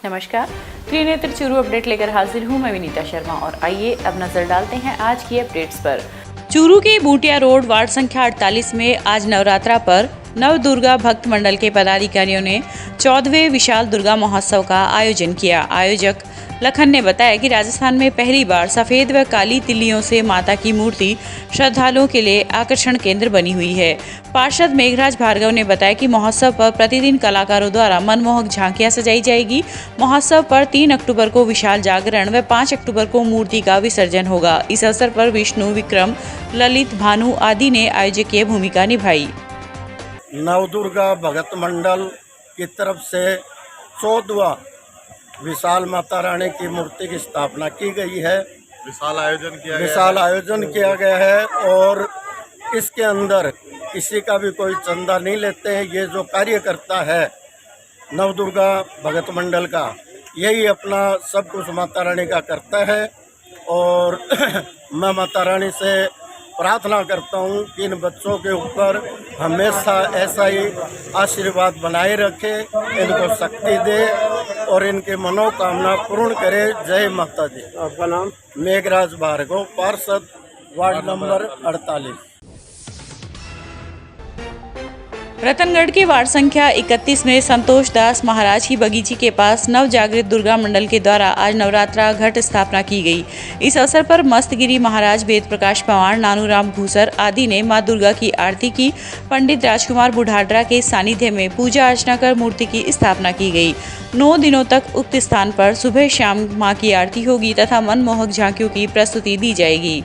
नमस्कार, त्रिनेत्र चूरू अपडेट लेकर हाजिर हूँ मैं विनीता शर्मा और आइए अब नजर डालते हैं आज की अपडेट्स पर। चूरू के बूटिया रोड वार्ड संख्या 48 में आज नवरात्रा पर नव दुर्गा भक्त मंडल के पदाधिकारियों ने 14वें विशाल दुर्गा महोत्सव का आयोजन किया। आयोजक लखन ने बताया कि राजस्थान में पहली बार सफेद व काली तिल्लियों से माता की मूर्ति श्रद्धालुओं के लिए आकर्षण केंद्र बनी हुई है। पार्षद मेघराज भार्गव ने बताया कि महोत्सव पर प्रतिदिन कलाकारों द्वारा मनमोहक झांकियां सजाई जाएगी। महोत्सव पर 3 अक्टूबर को विशाल जागरण व 5 अक्टूबर को मूर्ति का विसर्जन होगा। इस अवसर पर विष्णु, विक्रम, ललित, भानु आदि ने आयोजकीय भूमिका निभाई। नवदुर्गा भगत मंडल की तरफ से 14वां विशाल माता रानी की मूर्ति की स्थापना की गई है। विशाल आयोजन किया गया है और इसके अंदर किसी का भी कोई चंदा नहीं लेते हैं। ये जो कार्य करता है नवदुर्गा भगत मंडल का, यही अपना सब कुछ माता रानी का करता है। और मैं माता रानी से प्रार्थना करता हूँ कि इन बच्चों के ऊपर हमेशा ऐसा ही आशीर्वाद बनाए रखे, इनको शक्ति दे और इनके मनोकामना पूर्ण करे। जय माता दी। आपका नाम? मेघराज भार्गव, पार्षद, वार्ड नंबर 48। रतनगढ़ के वार्ड संख्या 31 में संतोष दास महाराज की बगीची के पास नवजागृत दुर्गा मंडल के द्वारा आज नवरात्रा घट स्थापना की गई। इस अवसर पर मस्तगिरी महाराज, वेद प्रकाश पवार, नानूराम भूसर आदि ने मां दुर्गा की आरती की। पंडित राजकुमार बुढ़ाडरा के सानिध्य में पूजा अर्चना कर मूर्ति की स्थापना की गई। 9 दिनों तक उक्त स्थान पर सुबह शाम मां की आरती होगी तथा मनमोहक झांकियों की प्रस्तुति दी जाएगी।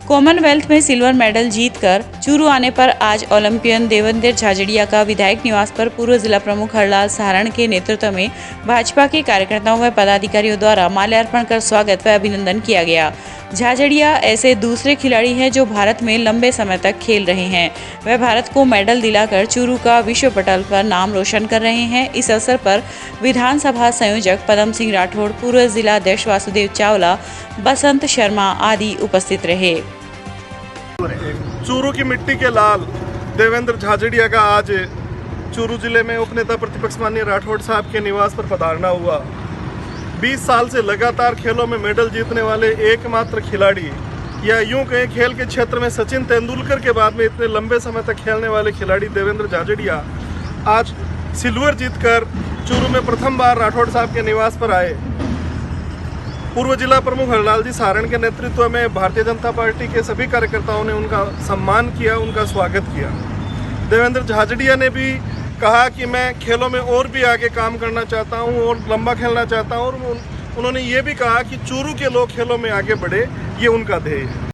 कॉमनवेल्थ में सिल्वर मेडल जीतकर चूरू आने पर आज ओलंपियन देवेंद्र झाझड़िया का विधायक निवास पर पूर्व जिला प्रमुख हरलाल सहारण के नेतृत्व में भाजपा के कार्यकर्ताओं व पदाधिकारियों द्वारा माल्यार्पण कर स्वागत व अभिनंदन किया गया। झाझड़िया ऐसे दूसरे खिलाड़ी हैं जो भारत में लंबे समय तक खेल रहे हैं। वह भारत को मेडल दिलाकर चूरू का विश्व पटल पर नाम रोशन कर रहे हैं। इस अवसर पर विधानसभा संयोजक पदम सिंह राठौड़, पूर्व जिला अध्यक्ष वासुदेव चावला, बसंत शर्मा आदि उपस्थित रहे। चूरू की मिट्टी के लाल देवेंद्र झाझड़िया का आज चूरू जिले में उपनेता प्रतिपक्ष माननीय राठौड़ साहब के निवास पर पधारना हुआ। 20 साल से लगातार खेलों में मेडल जीतने वाले एकमात्र खिलाड़ी, या यूं कहें खेल के क्षेत्र में सचिन तेंदुलकर के बाद में इतने लंबे समय तक खेलने वाले खिलाड़ी देवेंद्र झाझड़िया आज सिल्वर जीतकर चूरू में प्रथम बार राठौड़ साहब के निवास पर आए। पूर्व जिला प्रमुख हरलाल जी सहारण के नेतृत्व में भारतीय जनता पार्टी के सभी कार्यकर्ताओं ने उनका सम्मान किया, उनका स्वागत किया। देवेंद्र झाझड़िया ने भी कहा कि मैं खेलों में और भी आगे काम करना चाहता हूं और लंबा खेलना चाहता हूं, और उन्होंने ये भी कहा कि चूरू के लोग खेलों में आगे बढ़े, ये उनका ध्येय है।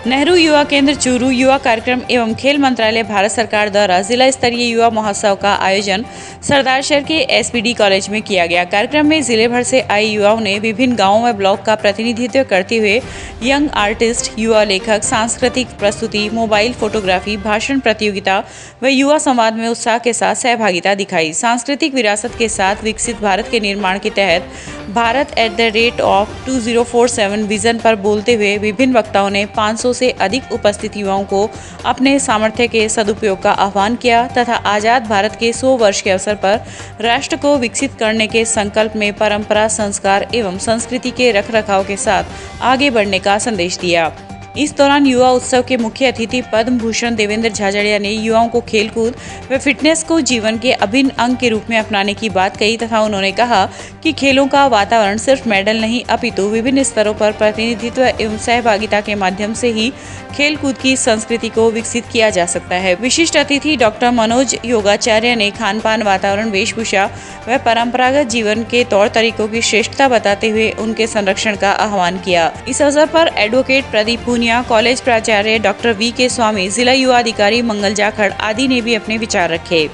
नेहरू युवा केंद्र चूरू युवा कार्यक्रम एवं खेल मंत्रालय भारत सरकार द्वारा जिला स्तरीय युवा महोत्सव का आयोजन सरदारशहर के एसपीडी कॉलेज में किया गया। कार्यक्रम में जिले भर से आए युवाओं ने विभिन्न गांवों व ब्लॉक का प्रतिनिधित्व करते हुए यंग आर्टिस्ट, युवा लेखक, सांस्कृतिक प्रस्तुति, मोबाइल फोटोग्राफी, भाषण प्रतियोगिता व युवा संवाद में उत्साह के साथ सहभागिता दिखाई। सांस्कृतिक विरासत के साथ विकसित भारत के निर्माण के तहत भारत @2047 विजन पर बोलते हुए विभिन्न वक्ताओं ने 500 से अधिक उपस्थित युवाओं को अपने सामर्थ्य के सदुपयोग का आह्वान किया तथा आजाद भारत के 100 वर्ष के अवसर पर राष्ट्र को विकसित करने के संकल्प में परंपरा, संस्कार एवं संस्कृति के रखरखाव के साथ आगे बढ़ने का संदेश दिया। इस दौरान युवा उत्सव के मुख्य अतिथि पद्म भूषण देवेंद्र झाझड़िया ने युवाओं को खेलकूद व फिटनेस को जीवन के अभिन्न अंग के रूप में अपनाने की बात कही तथा उन्होंने कहा कि खेलों का वातावरण सिर्फ मेडल नहीं अपितु विभिन्न स्तरों पर प्रतिनिधित्व एवं सहभागिता के माध्यम से ही खेलकूद की संस्कृति को विकसित किया जा सकता है। विशिष्ट अतिथि डॉक्टर मनोज योगाचार्य ने खान पान, वातावरण, वेशभूषा व परंपरागत जीवन के तौर तरीकों की श्रेष्ठता बताते हुए उनके संरक्षण का आह्वान किया। इस अवसर पर एडवोकेट प्रदीप पूनिया, कॉलेज प्राचार्य डॉक्टर वी.के. स्वामी, जिला युवा अधिकारी मंगल जाखड़ आदि ने भी अपने विचार रखे।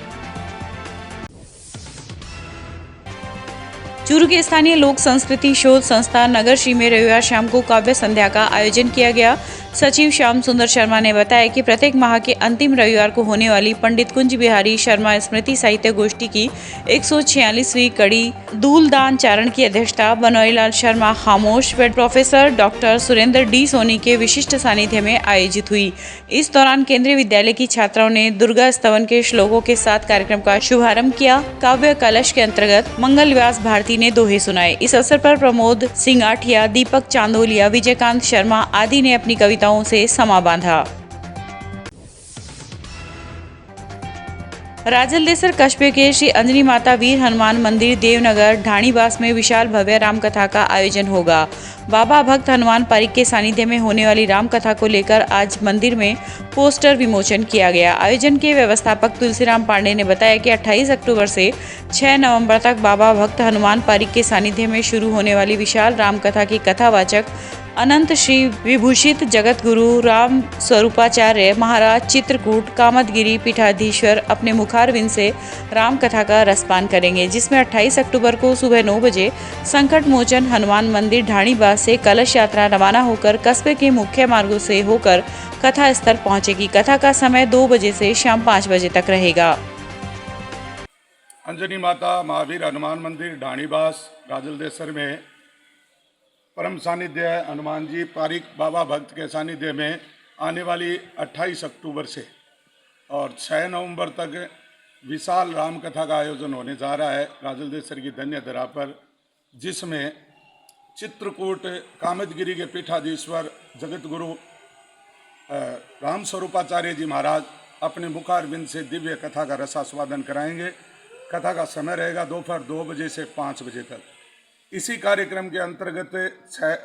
चूरू के स्थानीय लोक संस्कृति शोध संस्था नगर श्री में रविवार शाम को काव्य संध्या का आयोजन किया गया। सचिव श्याम सुंदर शर्मा ने बताया कि प्रत्येक माह के अंतिम रविवार को होने वाली पंडित कुंज बिहारी शर्मा स्मृति साहित्य गोष्ठी की 146वीं कड़ी दूलदान चारण की अध्यक्षता बनोरीलाल शर्मा खामोश व professor doctor Surendra D Soni के विशिष्ट सानिध्य में आयोजित हुई। इस दौरान केंद्रीय विद्यालय की छात्राओं ने दुर्गा स्तवन के श्लोकों के साथ कार्यक्रम का शुभारंभ किया। काव्य कलश के अंतर्गत मंगल व्यास भारती ने दोहे सुनाए। इस अवसर पर प्रमोद सिंह आठिया, दीपक चांदोलिया, विजयकांत शर्मा आदि ने अपनी कविताओं से समा बांधा। राजलदेसर कस्बे के श्री अंजनी माता वीर हनुमान मंदिर देवनगर ढाणीबास में विशाल भव्य रामकथा का आयोजन होगा। बाबा भक्त हनुमान पारिक के सानिध्य में होने वाली रामकथा को लेकर आज मंदिर में पोस्टर विमोचन किया गया। आयोजन के व्यवस्थापक तुलसीराम पांडे ने बताया कि 28 अक्टूबर से 6 नवंबर तक बाबा भक्त हनुमान पारिक के सानिध्य में शुरू होने वाली विशाल रामकथा की कथावाचक अनंत श्री विभूषित जगत गुरु राम स्वरूपाचार्य महाराज चित्रकूट कामदगिरी पीठाधीश्वर अपने मुखारविंद से राम कथा का रसपान करेंगे, जिसमें 28 अक्टूबर को सुबह 9 बजे संकट मोचन हनुमान मंदिर ढाणीबास से कलश यात्रा रवाना होकर कस्बे के मुख्य मार्गों से होकर कथा स्थल पहुंचेगी। कथा का समय 2 बजे से शाम 5 बजे तक रहेगा। अंजनी माता महावीर हनुमान मंदिर ढाणीबास राजलदेसर में परम सानिध्य हनुमान जी पारिक बाबा भक्त के सानिध्य में आने वाली 28 अक्टूबर से और 6 नवंबर तक विशाल राम कथा का आयोजन होने जा रहा है राजलदेसर की धन्य धरा पर, जिसमें चित्रकूट कामदगिरी के पीठाधीश्वर जगत गुरु राम स्वरूपाचार्य जी महाराज अपने मुखारविंद से दिव्य कथा का रसास्वादन कराएंगे। कथा का समय रहेगा दोपहर 2 बजे से 5 बजे तक। इसी कार्यक्रम के अंतर्गत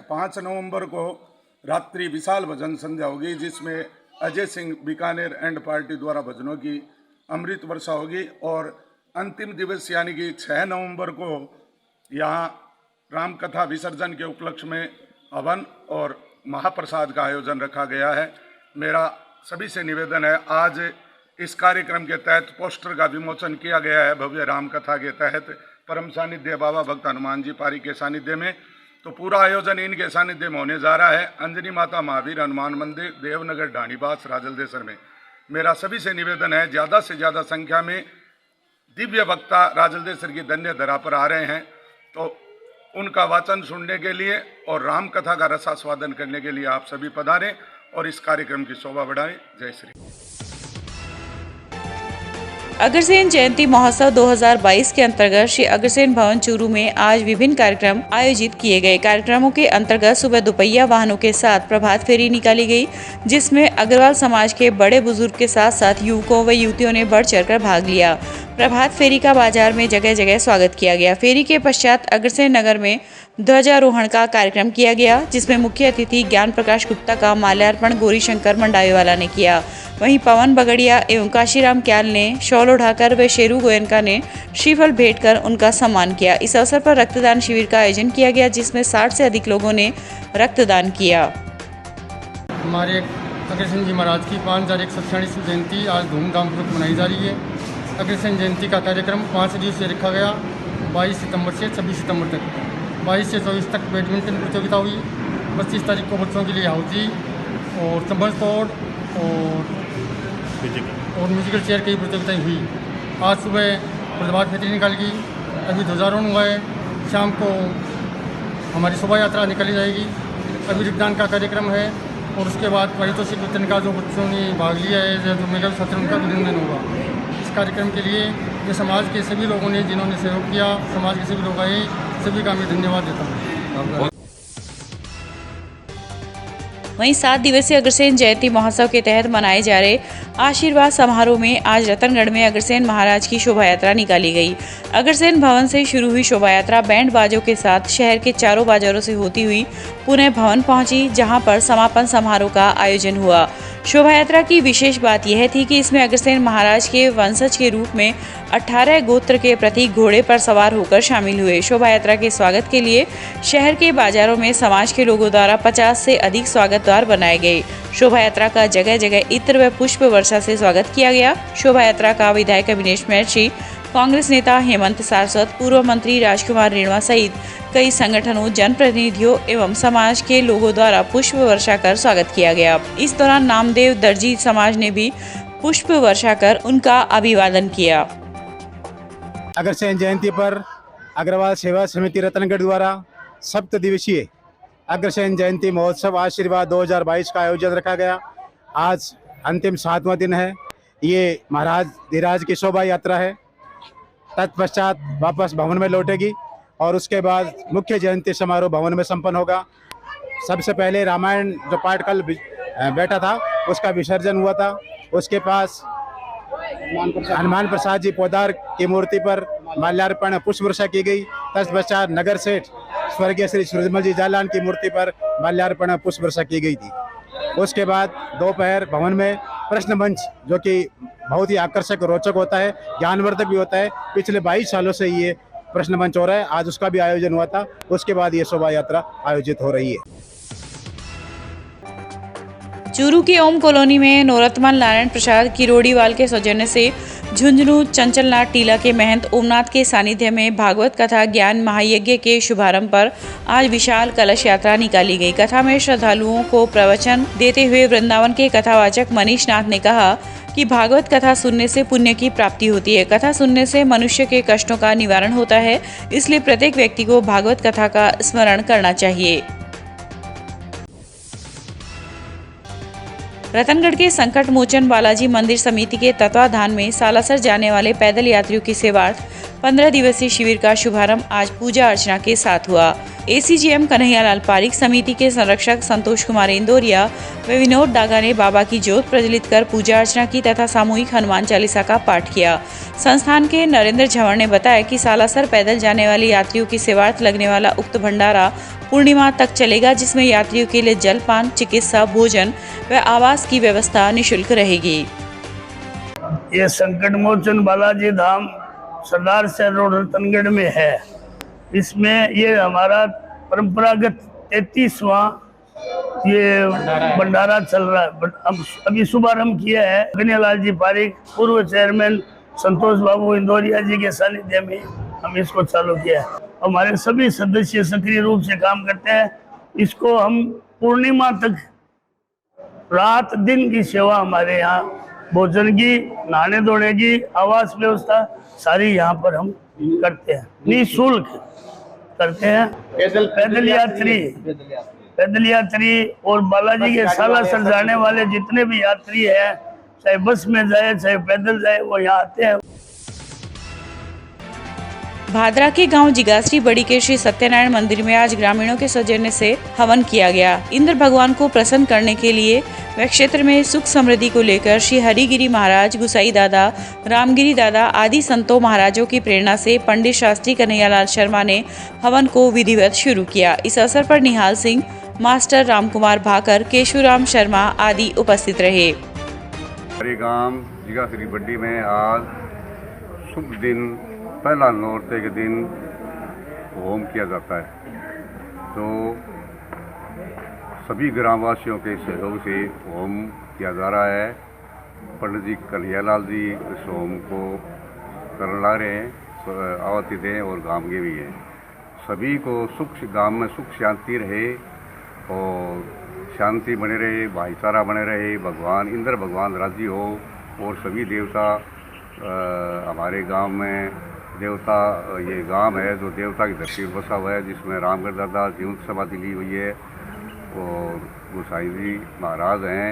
5 नवंबर को रात्रि विशाल भजन संध्या होगी, जिसमें अजय सिंह बीकानेर एंड पार्टी द्वारा भजनों की अमृत वर्षा होगी और अंतिम दिवस यानी कि 6 नवंबर को यहाँ रामकथा विसर्जन के उपलक्ष्य में हवन और महाप्रसाद का आयोजन रखा गया है। मेरा सभी से निवेदन है, आज इस कार्यक्रम के तहत पोस्टर का विमोचन किया गया है भव्य रामकथा के तहत परम सानिध्य बाबा भक्त हनुमान जी पारिक के सानिध्य में। तो पूरा आयोजन इनके सानिध्य में होने जा रहा है अंजनी माता महावीर हनुमान मंदिर देवनगर ढाणीबास राजलदेसर में। मेरा सभी से निवेदन है, ज़्यादा से ज़्यादा संख्या में दिव्य वक्ता राजलदेसर की धन्य धरा पर आ रहे हैं, तो उनका वाचन सुनने के लिए और राम कथा का रसास्वादन करने के लिए आप सभी पधारें और इस कार्यक्रम की शोभा बढ़ाएं। जय श्री। अग्रसेन जयंती महोत्सव 2022 के अंतर्गत श्री अग्रसेन भवन चूरू में आज विभिन्न कार्यक्रम आयोजित किए गए। कार्यक्रमों के अंतर्गत सुबह दोपहिया वाहनों के साथ प्रभात फेरी निकाली गई, जिसमें अग्रवाल समाज के बड़े बुजुर्ग के साथ साथ युवकों व युवतियों ने बढ़ चढ़कर भाग लिया। प्रभात फेरी का बाजार में जगह जगह स्वागत किया गया। फेरी के पश्चात अग्रसेन नगर में ध्वजारोहण का कार्यक्रम किया गया, जिसमें मुख्य अतिथि ज्ञान प्रकाश गुप्ता का माल्यार्पण गौरीशंकर मंडावीवाला ने किया। वहीं पवन बगड़िया एवं काशीराम क्याल ने शॉल उठाकर व शेरू गोयनका ने श्रीफल भेंट कर उनका सम्मान किया। इस अवसर पर रक्तदान शिविर का आयोजन किया गया, जिसमें 60 से अधिक लोगों ने रक्तदान किया। हमारे अग्रसेन जी महाराज की 5146वीं जयंती आज धूमधाम पूर्वक मनाई जा रही है। अग्रसेन जयंती का कार्यक्रम 5 दिवसीय रखा गया, 22 सितंबर से 26 सितंबर तक। 22 से 24 तक बैडमिंटन प्रतियोगिता हुई, 25 तारीख को बच्चों के लिए हाउजी और संभल स्पोर्ट और म्यूजिकल चेयर की प्रतियोगिताएँ हुई। आज सुबह प्रभात फेरी निकाली गई, अभी ध्वजारोहण हुआ है, शाम को हमारी शोभा यात्रा निकाली जाएगी, अभी रक्तदान का कार्यक्रम है और उसके बाद पारितोषिक वितरण का जो बच्चों ने भाग लिया है, जो मेगा छात्र उनका अभिनंदन होगा। इस कार्यक्रम के लिए जो समाज के सभी लोगों ने जिन्होंने सहयोग किया, समाज के सभी लोग आए, सभी का मैं धन्यवाद देता हूँ। वहीं 7 दिवसीय अग्रसेन जयंती महोत्सव के तहत मनाए जा रहे आशीर्वाद समारोह में आज रतनगढ़ में अग्रसेन महाराज की शोभा यात्रा निकाली गई। अग्रसेन भवन से शुरू हुई शोभा यात्रा बैंड बाजों के साथ शहर के चारों बाजारों से होती हुई पुणे भवन पहुंची, जहां पर समापन समारोह का आयोजन हुआ। शोभा यात्रा की विशेष बात यह थी कि इसमें अग्रसेन महाराज के वंशज के रूप में 18 गोत्र के प्रतीक घोड़े पर सवार होकर शामिल हुए। शोभा यात्रा के स्वागत के लिए शहर के बाजारों में समाज के लोगों द्वारा 50 से अधिक स्वागत द्वार बनाए गए। शोभा यात्रा का जगह जगह इत्र व पुष्प वर्षा से स्वागत किया गया। शोभा यात्रा का विधायक अविनेश महर्षि, कांग्रेस नेता हेमंत सारस्वत, पूर्व मंत्री राजकुमार रेणवा सहित कई संगठनों, जनप्रतिनिधियों एवं समाज के लोगों द्वारा पुष्प वर्षा कर स्वागत किया गया। इस दौरान नामदेव दर्जी समाज ने भी पुष्प वर्षा कर उनका अभिवादन किया। अग्रसेन जयंती पर अग्रवाल सेवा समिति रतनगढ़ द्वारा 7 दिवसीय अग्रसेन जयंती महोत्सव आशीर्वाद 2022 का आयोजन रखा गया। आज अंतिम 7वां दिन है। ये महाराज धीराज की शोभा यात्रा है। तत्पश्चात वापस भवन में लौटेगी और उसके बाद मुख्य जयंती समारोह भवन में संपन्न होगा। सबसे पहले रामायण जो पाठ कल बैठा था उसका विसर्जन हुआ था। उसके पास हनुमान प्रसाद जी पोदार की मूर्ति पर माल्यार्पण पुष्प वर्षा की गई। तत्पश्चात नगर सेठ स्वर्गीय श्री सूरजमल जी जालान की मूर्ति पर माल्यार्पण पुष्प वर्षा की गई थी। उसके बाद दोपहर भवन में प्रश्न मंच, जो कि बहुत ही आकर्षक रोचक होता है, ज्ञानवर्धक भी होता है। पिछले 22 सालों से ये प्रश्न मंच हो रहा है। आज उसका भी आयोजन हुआ था। उसके बाद ये शोभा यात्रा आयोजित हो रही है। चूरू के ओम कॉलोनी में नौरतमल नारायण प्रसाद किरोड़ीवाल के सौजन्य से झुंझुनू चंचलनाथ टीला के महंत ओमनाथ के सानिध्य में भागवत कथा ज्ञान महायज्ञ के शुभारंभ पर आज विशाल कलश यात्रा निकाली गई। कथा में श्रद्धालुओं को प्रवचन देते हुए वृंदावन के कथावाचक मनीष नाथ ने कहा कि भागवत कथा सुनने से पुण्य की प्राप्ति होती है। कथा सुनने से मनुष्य के कष्टों का निवारण होता है, इसलिए प्रत्येक व्यक्ति को भागवत कथा का स्मरण करना चाहिए। रतनगढ़ के संकट मोचन बालाजी मंदिर समिति के तत्वाधान में सालासर जाने वाले पैदल यात्रियों की सेवार्थ 15 दिवसीय शिविर का शुभारंभ आज पूजा अर्चना के साथ हुआ। एसीजीएम कन्हैयालाल पारीक, समिति के संरक्षक संतोष कुमार इंदौरिया व विनोद डागा ने बाबा की ज्योत प्रज्वलित कर पूजा अर्चना की तथा सामूहिक हनुमान चालीसा का पाठ किया। संस्थान के नरेंद्र झंवर ने बताया कि सालासर पैदल जाने वाले यात्रियों की सेवार्थ लगने वाला उक्त भंडारा पूर्णिमा तक चलेगा, जिसमें यात्रियों के लिए जलपान, चिकित्सा, भोजन व आवास की व्यवस्था निःशुल्क रहेगी। ये संकट मोचन बालाजी धाम सरदार शहर रोड रतनगढ़ में है। इसमें ये हमारा परंपरागत 33वां ये भंडारा चल रहा है। अभी शुभारंभ किया है कन्हैयालाल जी पारीक, पूर्व चेयरमैन संतोष बाबू इंदौरिया जी के सानिध्य में हम इसको चालू किया है। हमारे सभी सदस्य सक्रिय रूप से काम करते हैं। इसको हम पूर्णिमा तक रात दिन की सेवा, हमारे यहाँ भोजन की, नहाने धोने की, आवास व्यवस्था सारी यहाँ पर हम करते हैं, निःशुल्क करते हैं। पैदल यात्री और बालाजी के सालासर जाने वाले जितने भी यात्री हैं, चाहे बस में जाए चाहे पैदल जाए, वो यहाँ आते हैं। भादरा के गांव जिगाश्री बड़ी के श्री सत्यनारायण मंदिर में आज ग्रामीणों के सौजन्य से हवन किया गया। इंद्र भगवान को प्रसन्न करने के लिए व क्षेत्र में सुख समृद्धि को लेकर श्री हरिगिरी महाराज, गुसाई दादा, रामगिरी दादा आदि संतों महाराजों की प्रेरणा से पंडित शास्त्री कन्हैयालाल शर्मा ने हवन को विधिवत शुरू किया। इस अवसर पर निहाल सिंह, मास्टर रामकुमार भाकर, केशुराम शर्मा आदि उपस्थित रहे। हमारे गांव जिगाश्री बड्डी में आज शुभ दिन, पहला नौरते के दिन होम किया जाता है। तो सभी ग्रामवासियों के सहयोग से होम किया जा रहा है। पंडित जी कन्हैयालाल जी इस होम को कर ला रहे हैं, आवाती दें और गांव के भी हैं। सभी को गांव में सुख शांति रहे और शांति बने रहे, भाईचारा बने रहे, भगवान इंद्र भगवान राजी हो और सभी देवता हमारे गांव में देवता, ये गांव है जो देवता की धरती पर बसा हुआ है, जिसमें रामगढ़ दादा जीवंत समाधि ली हुई है और गोसाई जी महाराज हैं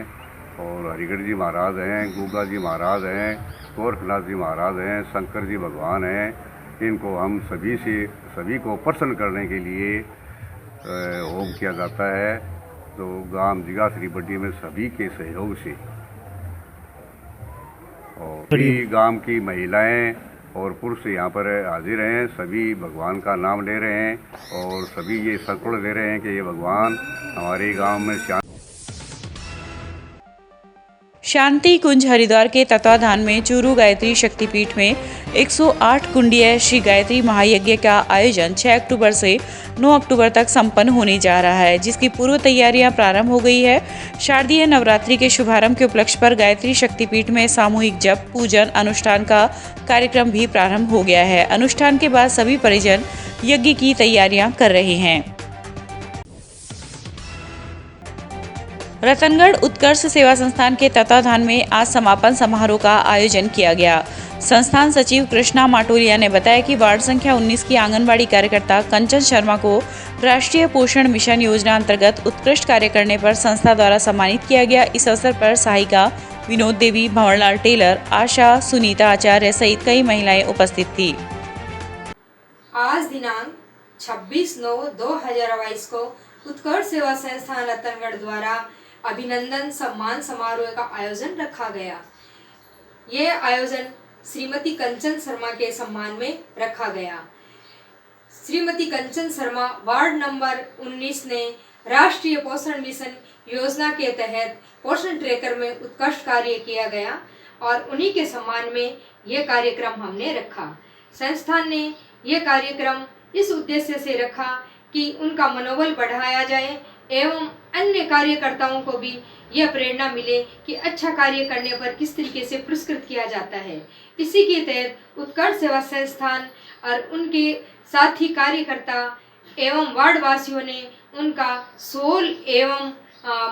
और हरिगढ़ जी महाराज हैं, गुगा जी महाराज हैं, गोरखनाथ जी महाराज हैं, शंकर जी भगवान हैं। इनको हम सभी को प्रसन्न करने के लिए होम किया जाता है। तो गांव जिगाश्री बड्डी में सभी के सहयोग से और सभी गांव की महिलाएं और पुरुष यहाँ पर हाजिर हैं। सभी भगवान का नाम ले रहे हैं और सभी ये संकल्प ले रहे हैं कि ये भगवान हमारे गांव में शांति कुंज हरिद्वार के तत्वाधान में चूरू गायत्री शक्तिपीठ में 108 कुंडीय श्री गायत्री महायज्ञ का आयोजन 6 अक्टूबर से 9 अक्टूबर तक संपन्न होने जा रहा है, जिसकी पूर्व तैयारियां प्रारंभ हो गई है। शारदीय नवरात्रि के शुभारंभ के उपलक्ष्य पर गायत्री शक्तिपीठ में सामूहिक जप पूजन अनुष्ठान का कार्यक्रम भी प्रारंभ हो गया है। अनुष्ठान के बाद सभी परिजन यज्ञ की तैयारियां कर रहे हैं। रतनगढ़ उत्कर्ष सेवा संस्थान के तत्वाधान में आज समापन समारोह का आयोजन किया गया। संस्थान सचिव कृष्णा माटोलिया ने बताया कि वार्ड संख्या 19 की आंगनबाड़ी कार्यकर्ता कंचन शर्मा को राष्ट्रीय पोषण मिशन योजना अंतर्गत उत्कृष्ट कार्य करने पर संस्था द्वारा सम्मानित किया गया। इस अवसर पर सहायिका विनोद देवी, भंवरलाल टेलर, आशा, सुनीता आचार्य सहित कई महिलाएं उपस्थित थी। आज दिनांक 26/9/2022 को उत्कर्ष सेवा संस्थान रतनगढ़ द्वारा अभिनंदन सम्मान समारोह का आयोजन रखा गया। ये आयोजन श्रीमती कंचन शर्मा के सम्मान में रखा गया। श्रीमती कंचन शर्मा वार्ड नंबर 19 ने राष्ट्रीय पोषण मिशन योजना के तहत पोषण ट्रैकर में उत्कृष्ट कार्य किया गया और उन्हीं के सम्मान में यह कार्यक्रम हमने रखा। संस्थान ने यह कार्यक्रम इस उद्देश्य से रखा कि उनका मनोबल बढ़ाया जाए एवं अन्य कार्यकर्ताओं को भी यह प्रेरणा मिले कि अच्छा कार्य करने पर किस तरीके से पुरस्कृत किया जाता है। इसी के तहत उत्कर्ष सेवा संस्थान और उनके साथी कार्यकर्ता एवं वार्ड वासियों ने उनका शॉल एवं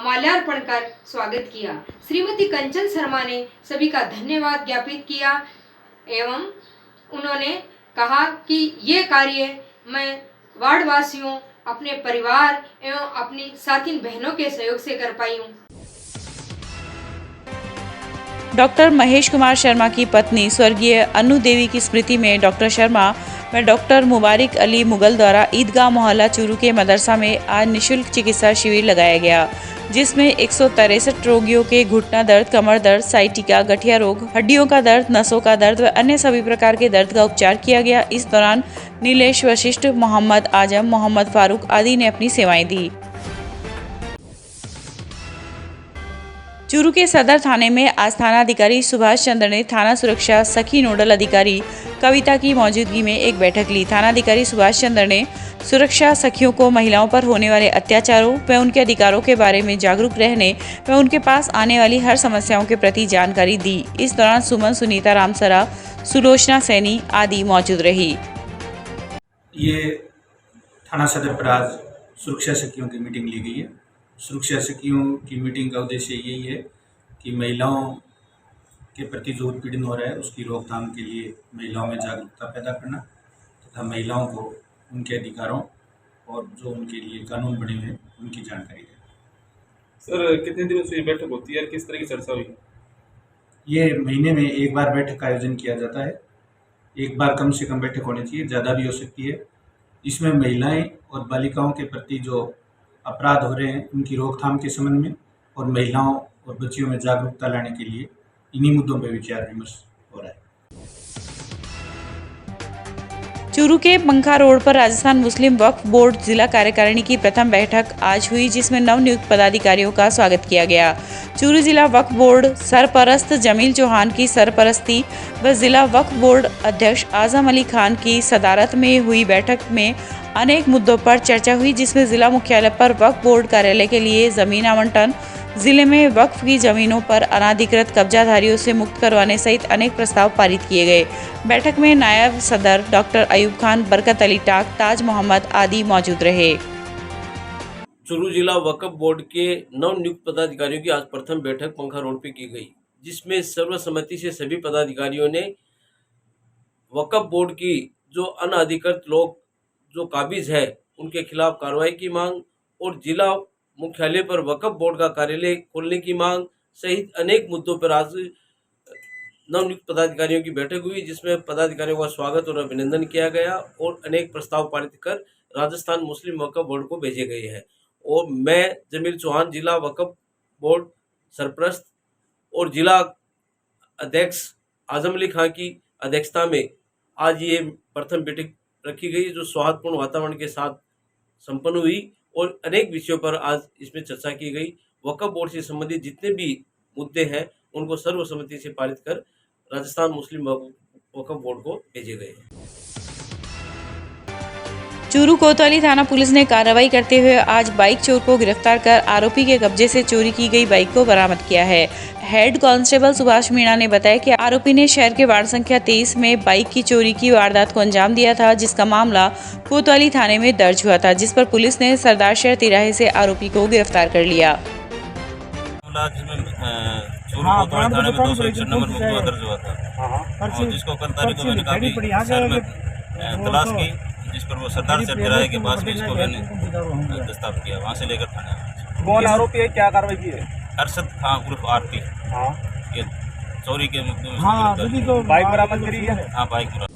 माल्यार्पण कर स्वागत किया। श्रीमती कंचन शर्मा ने सभी का धन्यवाद ज्ञापित किया एवं उन्होंने कहा कि ये कार्य मैं वार्ड वासियों, अपने परिवार एवं अपनी साथी बहनों के सहयोग से कर पाई हूँ। डॉक्टर महेश कुमार शर्मा की पत्नी स्वर्गीय अनु देवी की स्मृति में डॉक्टर शर्मा व डॉक्टर मुबारिक अली मुगल द्वारा ईदगाह मोहल्ला चूरू के मदरसा में आज निःशुल्क चिकित्सा शिविर लगाया गया, जिसमें 163 रोगियों के घुटना दर्द, कमर दर्द, साइटिका, गठिया रोग, हड्डियों का दर्द, नसों का दर्द व अन्य सभी प्रकार के दर्द का उपचार किया गया। इस दौरान नीलेश वशिष्ठ, मोहम्मद आजम, मोहम्मद फारूक आदि ने अपनी सेवाएं दी। चूरू के सदर थाने में आज थानाधिकारी सुभाष चंद्र ने थाना सुरक्षा सखी नोडल अधिकारी कविता की मौजूदगी में एक बैठक ली। थानाधिकारी सुभाष चंद्र ने सुरक्षा सखियों को महिलाओं पर होने वाले अत्याचारों व उनके अधिकारों के बारे में जागरूक रहने व उनके पास आने वाली हर समस्याओं के प्रति जानकारी दी। इस दौरान सुमन, सुनीता रामसरा, सुलोचना सैनी आदि मौजूद रही। ये थाना सदर पर आज सुरक्षा सखियों की मीटिंग ली गई है। सुरक्षा सखियों की मीटिंग का उद्देश्य यही है कि महिलाओं के प्रति जो उत्पीड़न हो रहा है उसकी रोकथाम के लिए महिलाओं में जागरूकता पैदा करना तथा महिलाओं को उनके अधिकारों और जो उनके लिए कानून बने हुए हैं उनकी जानकारी देना। सर, कितने दिनों से ये बैठक होती है और किस तरह की चर्चा हुई? ये महीने में एक बार बैठक का आयोजन किया जाता है। एक बार कम से कम बैठक होनी चाहिए, ज़्यादा भी हो सकती है। इसमें महिलाएं और बालिकाओं के प्रति जो अपराध हो रहे हैं उनकी रोकथाम के संबंध में और महिलाओं और बच्चियों में जागरूकता लाने के लिए इन्हीं मुद्दों पर विचार विमर्श हो रहा है। चूरू के पंखा रोड पर राजस्थान मुस्लिम वक्फ बोर्ड जिला कार्यकारिणी की प्रथम बैठक आज हुई, जिसमें नवनियुक्त पदाधिकारियों का स्वागत किया गया। चूरू जिला वक्फ बोर्ड सरपरस्त जमील चौहान की सरपरस्ती व जिला वक्फ बोर्ड अध्यक्ष आजम अली खान की सदारत में हुई बैठक में अनेक मुद्दों पर चर्चा हुई, जिसमें जिला मुख्यालय पर वक्फ बोर्ड कार्यालय के लिए जमीन आवंटन, जिले में वक्फ की जमीनों पर अनाधिकृत कब्जाधारियों से मुक्त करवाने सहित अनेक प्रस्ताव पारित किए गए। बैठक में नायब सदर डॉक्टर अयूब खान, बरकत अली टाक, ताज मोहम्मद आदि मौजूद रहे। चूरू जिला वक्फ बोर्ड के नवनियुक्त पदाधिकारियों की आज प्रथम बैठक पंखा रोड पे की गई, जिसमें सर्वसम्मति से सभी पदाधिकारियों ने वक्फ बोर्ड की जो अनाधिकृत लोग जो काबिज है उनके खिलाफ कार्रवाई की मांग और जिला मुख्यालय पर वक्फ बोर्ड का कार्यालय खोलने की मांग सहित अनेक मुद्दों पर आज नवनियुक्त पदाधिकारियों की बैठक हुई, जिसमें पदाधिकारियों का स्वागत और अभिनंदन किया गया और अनेक प्रस्ताव पारित कर राजस्थान मुस्लिम वक्फ बोर्ड को भेजे गए हैं। और मैं जमील चौहान, जिला वक्फ बोर्ड सरपरस्त और जिला अध्यक्ष आजम अली खान की अध्यक्षता में आज ये प्रथम बैठक रखी गई, जो सौहार्दपूर्ण वातावरण के साथ संपन्न हुई और अनेक विषयों पर आज इसमें चर्चा की गई। वक्फ बोर्ड से संबंधित जितने भी मुद्दे हैं उनको सर्वसम्मति से पारित कर राजस्थान मुस्लिम वक्फ बोर्ड को भेजे गए। चूरू कोतवाली थाना पुलिस ने कार्रवाई करते हुए आज बाइक चोर को गिरफ्तार कर आरोपी के कब्जे से चोरी की गई बाइक को बरामद किया है। हेड कांस्टेबल सुभाष मीणा ने बताया कि आरोपी ने शहर के वार्ड संख्या 23 में बाइक की चोरी की वारदात को अंजाम दिया था, जिसका मामला कोतवाली थाने में दर्ज हुआ था, जिस पर पुलिस ने सरदार शहर तिराहे से आरोपी को गिरफ्तार कर लिया। चूरू कोतवाली थाने में 261 नंबर मुकदमा दर्ज हुआ था और जिसको कल तारीख को मैंने काफी शहर में तलाश की, जिस पर वो सरदार शहर तिराहे के पास भी इसको मैंने दस्तावेज किया, वहाँ से लेकर थाने। कौन आरोपी है, क्या कार्रवाई की है? अरशद खां उर्फ आरती ये चोरी के मुकदमे में बाइक बरामद करी है। हाँ, बाइक बरामद।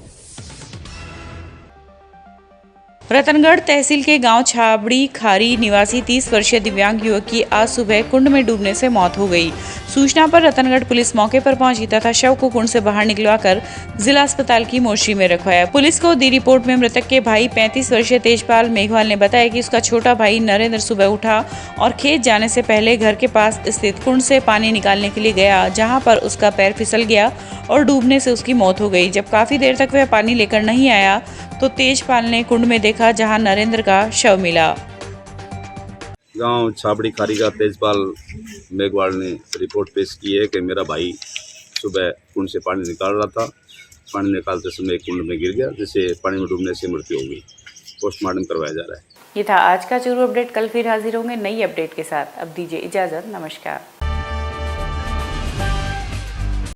रतनगढ़ तहसील के गांव छाबड़ी खारी निवासी 30 वर्षीय दिव्यांग युवक की आज सुबह कुंड में डूबने से मौत हो गई। सूचना पर रतनगढ़ पुलिस मौके पर पहुंची तथा शव को कुंड से बाहर निकलवाकर जिला अस्पताल की मोर्चरी में रखवाया। पुलिस को दी रिपोर्ट में मृतक के भाई 35 वर्षीय तेजपाल मेघवाल ने बताया कि उसका छोटा भाई नरेंद्र सुबह उठा और खेत जाने से पहले घर के पास स्थित कुंड से पानी निकालने के लिए गया, जहाँ पर उसका पैर फिसल गया और डूबने से उसकी मौत हो गई। जब काफी देर तक वह पानी लेकर नहीं आया तो तेजपाल ने कुंड में देखा, जहां नरेंद्र का शव मिला। गांव छाबड़ी खारी का तेजपाल मेघवाल ने रिपोर्ट पेश की है कि मेरा भाई सुबह कुंड से पानी निकाल रहा था, पानी निकालते समय कुंड में गिर गया, जिससे पानी में डूबने से मृत्यु हो गई। पोस्टमार्टम करवाया जा रहा है। ये था आज का चूरू अपडेट। कल फिर हाजिर होंगे नई अपडेट के साथ। अब दीजिए इजाजत। नमस्कार।